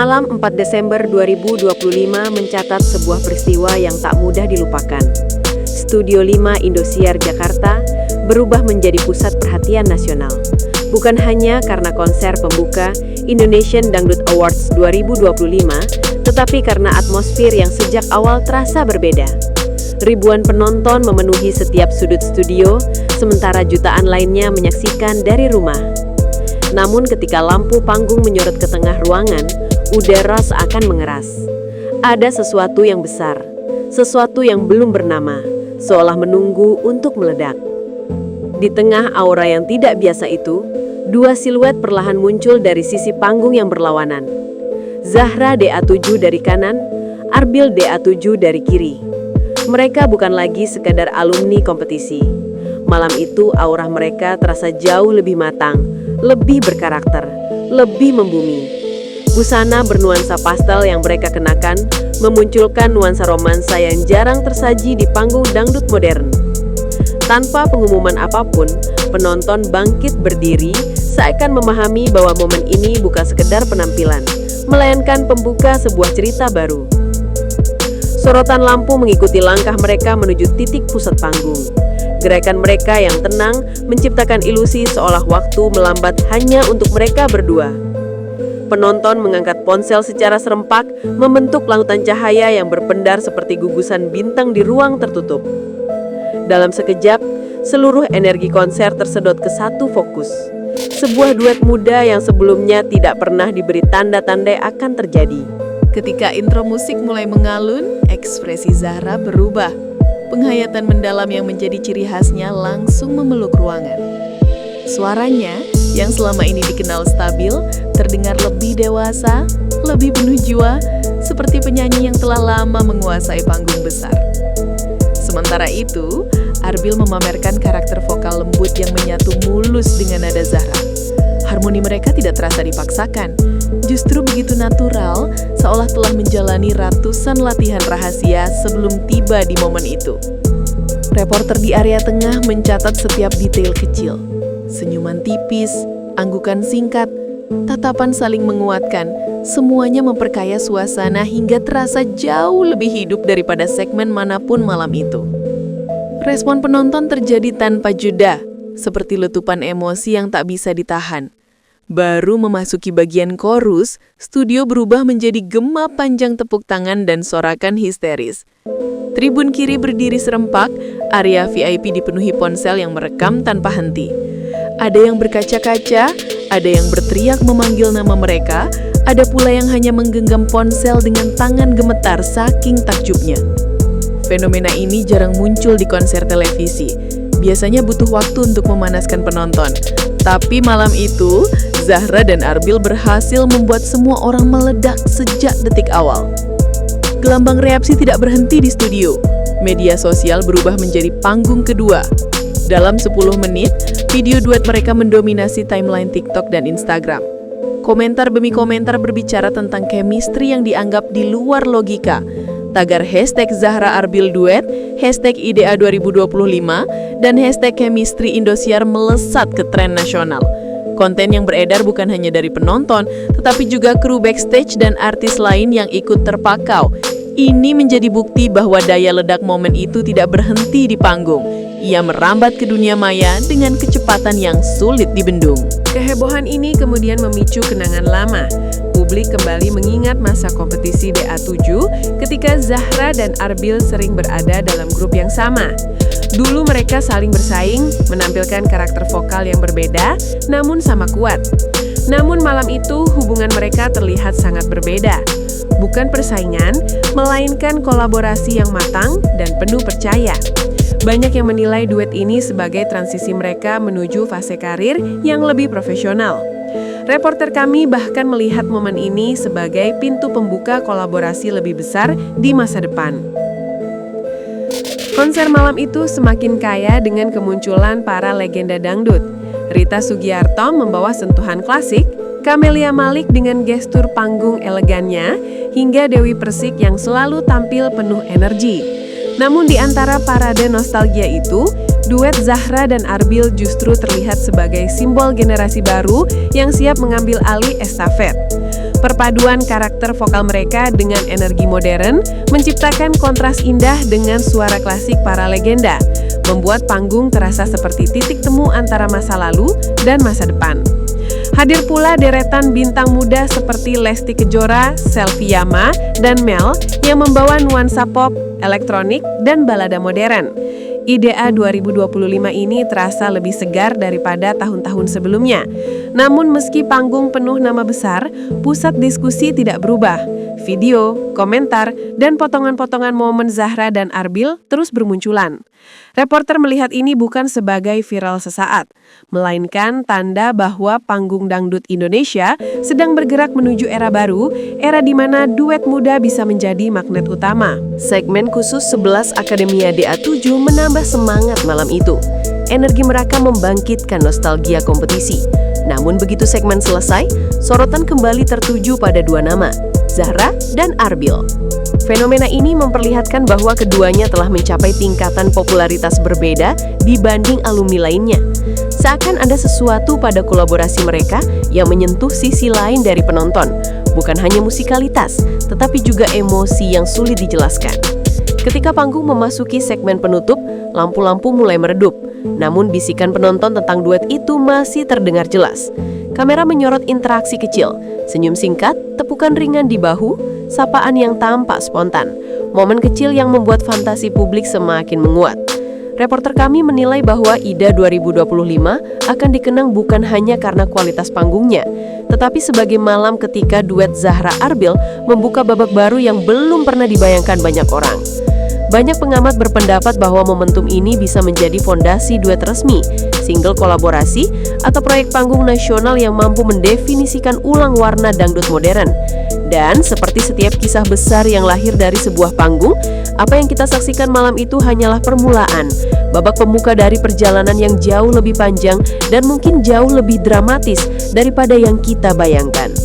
Malam 4 Desember 2025 mencatat sebuah peristiwa yang tak mudah dilupakan. Studio 5 Indosiar Jakarta berubah menjadi pusat perhatian nasional. Bukan hanya karena konser pembuka Indonesian Dangdut Awards 2025, tetapi karena atmosfer yang sejak awal terasa berbeda. Ribuan penonton memenuhi setiap sudut studio, sementara jutaan lainnya menyaksikan dari rumah. Namun ketika lampu panggung menyorot ke tengah ruangan, udara seakan mengeras. Ada sesuatu yang besar, sesuatu yang belum bernama, seolah menunggu untuk meledak. Di tengah aura yang tidak biasa itu, dua siluet perlahan muncul dari sisi panggung yang berlawanan. Zahra DA7 dari kanan, Arbil DA7 dari kiri. Mereka bukan lagi sekadar alumni kompetisi. Malam itu aura mereka terasa jauh lebih matang, lebih berkarakter, lebih membumi. Busana bernuansa pastel yang mereka kenakan memunculkan nuansa romansa yang jarang tersaji di panggung dangdut modern. Tanpa pengumuman apapun, penonton bangkit berdiri seakan memahami bahwa momen ini bukan sekedar penampilan, melainkan pembuka sebuah cerita baru. Sorotan lampu mengikuti langkah mereka menuju titik pusat panggung. Gerakan mereka yang tenang menciptakan ilusi seolah waktu melambat hanya untuk mereka berdua. Penonton mengangkat ponsel secara serempak, membentuk lautan cahaya yang berpendar seperti gugusan bintang di ruang tertutup. Dalam sekejap, seluruh energi konser tersedot ke satu fokus. Sebuah duet muda yang sebelumnya tidak pernah diberi tanda-tanda akan terjadi. Ketika intro musik mulai mengalun, ekspresi Zahra berubah. Penghayatan mendalam yang menjadi ciri khasnya langsung memeluk ruangan. Suaranya, yang selama ini dikenal stabil, terdengar lebih dewasa, lebih penuh jiwa, seperti penyanyi yang telah lama menguasai panggung besar. Sementara itu, Arbil memamerkan karakter vokal lembut yang menyatu mulus dengan nada Zahra. Harmoni mereka tidak terasa dipaksakan, justru begitu natural, seolah telah menjalani ratusan latihan rahasia sebelum tiba di momen itu. Reporter di area tengah mencatat setiap detail kecil. Senyuman tipis, anggukan singkat, tatapan saling menguatkan, semuanya memperkaya suasana hingga terasa jauh lebih hidup daripada segmen manapun malam itu. Respon penonton terjadi tanpa jeda, seperti letupan emosi yang tak bisa ditahan. Baru memasuki bagian chorus, studio berubah menjadi gema panjang tepuk tangan dan sorakan histeris. Tribun kiri berdiri serempak, area VIP dipenuhi ponsel yang merekam tanpa henti. Ada yang berkaca-kaca, ada yang berteriak memanggil nama mereka, ada pula yang hanya menggenggam ponsel dengan tangan gemetar saking takjubnya. Fenomena ini jarang muncul di konser televisi. Biasanya butuh waktu untuk memanaskan penonton. Tapi malam itu, Zahra dan Arbil berhasil membuat semua orang meledak sejak detik awal. Gelombang reaksi tidak berhenti di studio. Media sosial berubah menjadi panggung kedua. Dalam 10 menit, video duet mereka mendominasi timeline TikTok dan Instagram. Komentar demi komentar berbicara tentang chemistry yang dianggap di luar logika. Tagar hashtag Zahra Arbil Duet, hashtag IDEA 2025, dan hashtag chemistry Indosiar melesat ke tren nasional. Konten yang beredar bukan hanya dari penonton, tetapi juga kru backstage dan artis lain yang ikut terpakau. Ini menjadi bukti bahwa daya ledak momen itu tidak berhenti di panggung. Ia merambat ke dunia maya dengan kecepatan yang sulit dibendung. Kehebohan ini kemudian memicu kenangan lama. Publik kembali mengingat masa kompetisi DA7 ketika Zahra dan Arbil sering berada dalam grup yang sama. Dulu mereka saling bersaing, menampilkan karakter vokal yang berbeda, namun sama kuat. Namun malam itu hubungan mereka terlihat sangat berbeda. Bukan persaingan, melainkan kolaborasi yang matang dan penuh percaya. Banyak yang menilai duet ini sebagai transisi mereka menuju fase karir yang lebih profesional. Reporter kami bahkan melihat momen ini sebagai pintu pembuka kolaborasi lebih besar di masa depan. Konser malam itu semakin kaya dengan kemunculan para legenda dangdut. Rita Sugiarto membawa sentuhan klasik, Camelia Malik dengan gestur panggung elegannya, hingga Dewi Persik yang selalu tampil penuh energi. Namun di antara parade nostalgia itu, duet Zahra dan Arbil justru terlihat sebagai simbol generasi baru yang siap mengambil alih estafet. Perpaduan karakter vokal mereka dengan energi modern menciptakan kontras indah dengan suara klasik para legenda, membuat panggung terasa seperti titik temu antara masa lalu dan masa depan. Hadir pula deretan bintang muda seperti Lesti Kejora, Selvi Yama, dan Mel yang membawa nuansa pop, elektronik, dan balada modern. IDA 2025 ini terasa lebih segar daripada tahun-tahun sebelumnya. Namun meski panggung penuh nama besar, pusat diskusi tidak berubah. Video, komentar, dan potongan-potongan momen Zahra dan Arbil terus bermunculan. Reporter melihat ini bukan sebagai viral sesaat, melainkan tanda bahwa panggung dangdut Indonesia sedang bergerak menuju era baru, era di mana duet muda bisa menjadi magnet utama. Segmen khusus 11 Akademia DA7 menambah semangat malam itu. Energi mereka membangkitkan nostalgia kompetisi. Namun begitu segmen selesai, sorotan kembali tertuju pada dua nama, Zahra dan Arbil. Fenomena ini memperlihatkan bahwa keduanya telah mencapai tingkatan popularitas berbeda dibanding alumni lainnya. Seakan ada sesuatu pada kolaborasi mereka yang menyentuh sisi lain dari penonton, bukan hanya musikalitas, tetapi juga emosi yang sulit dijelaskan. Ketika panggung memasuki segmen penutup, lampu-lampu mulai meredup. Namun bisikan penonton tentang duet itu masih terdengar jelas. Kamera menyorot interaksi kecil, senyum singkat, tepukan ringan di bahu, sapaan yang tampak spontan. Momen kecil yang membuat fantasi publik semakin menguat. Reporter kami menilai bahwa IDA 2025 akan dikenang bukan hanya karena kualitas panggungnya, tetapi sebagai malam ketika duet Zahra Arbil membuka babak baru yang belum pernah dibayangkan banyak orang. Banyak pengamat berpendapat bahwa momentum ini bisa menjadi fondasi duet resmi, single kolaborasi, atau proyek panggung nasional yang mampu mendefinisikan ulang warna dangdut modern. Dan seperti setiap kisah besar yang lahir dari sebuah panggung, apa yang kita saksikan malam itu hanyalah permulaan, babak pembuka dari perjalanan yang jauh lebih panjang dan mungkin jauh lebih dramatis daripada yang kita bayangkan.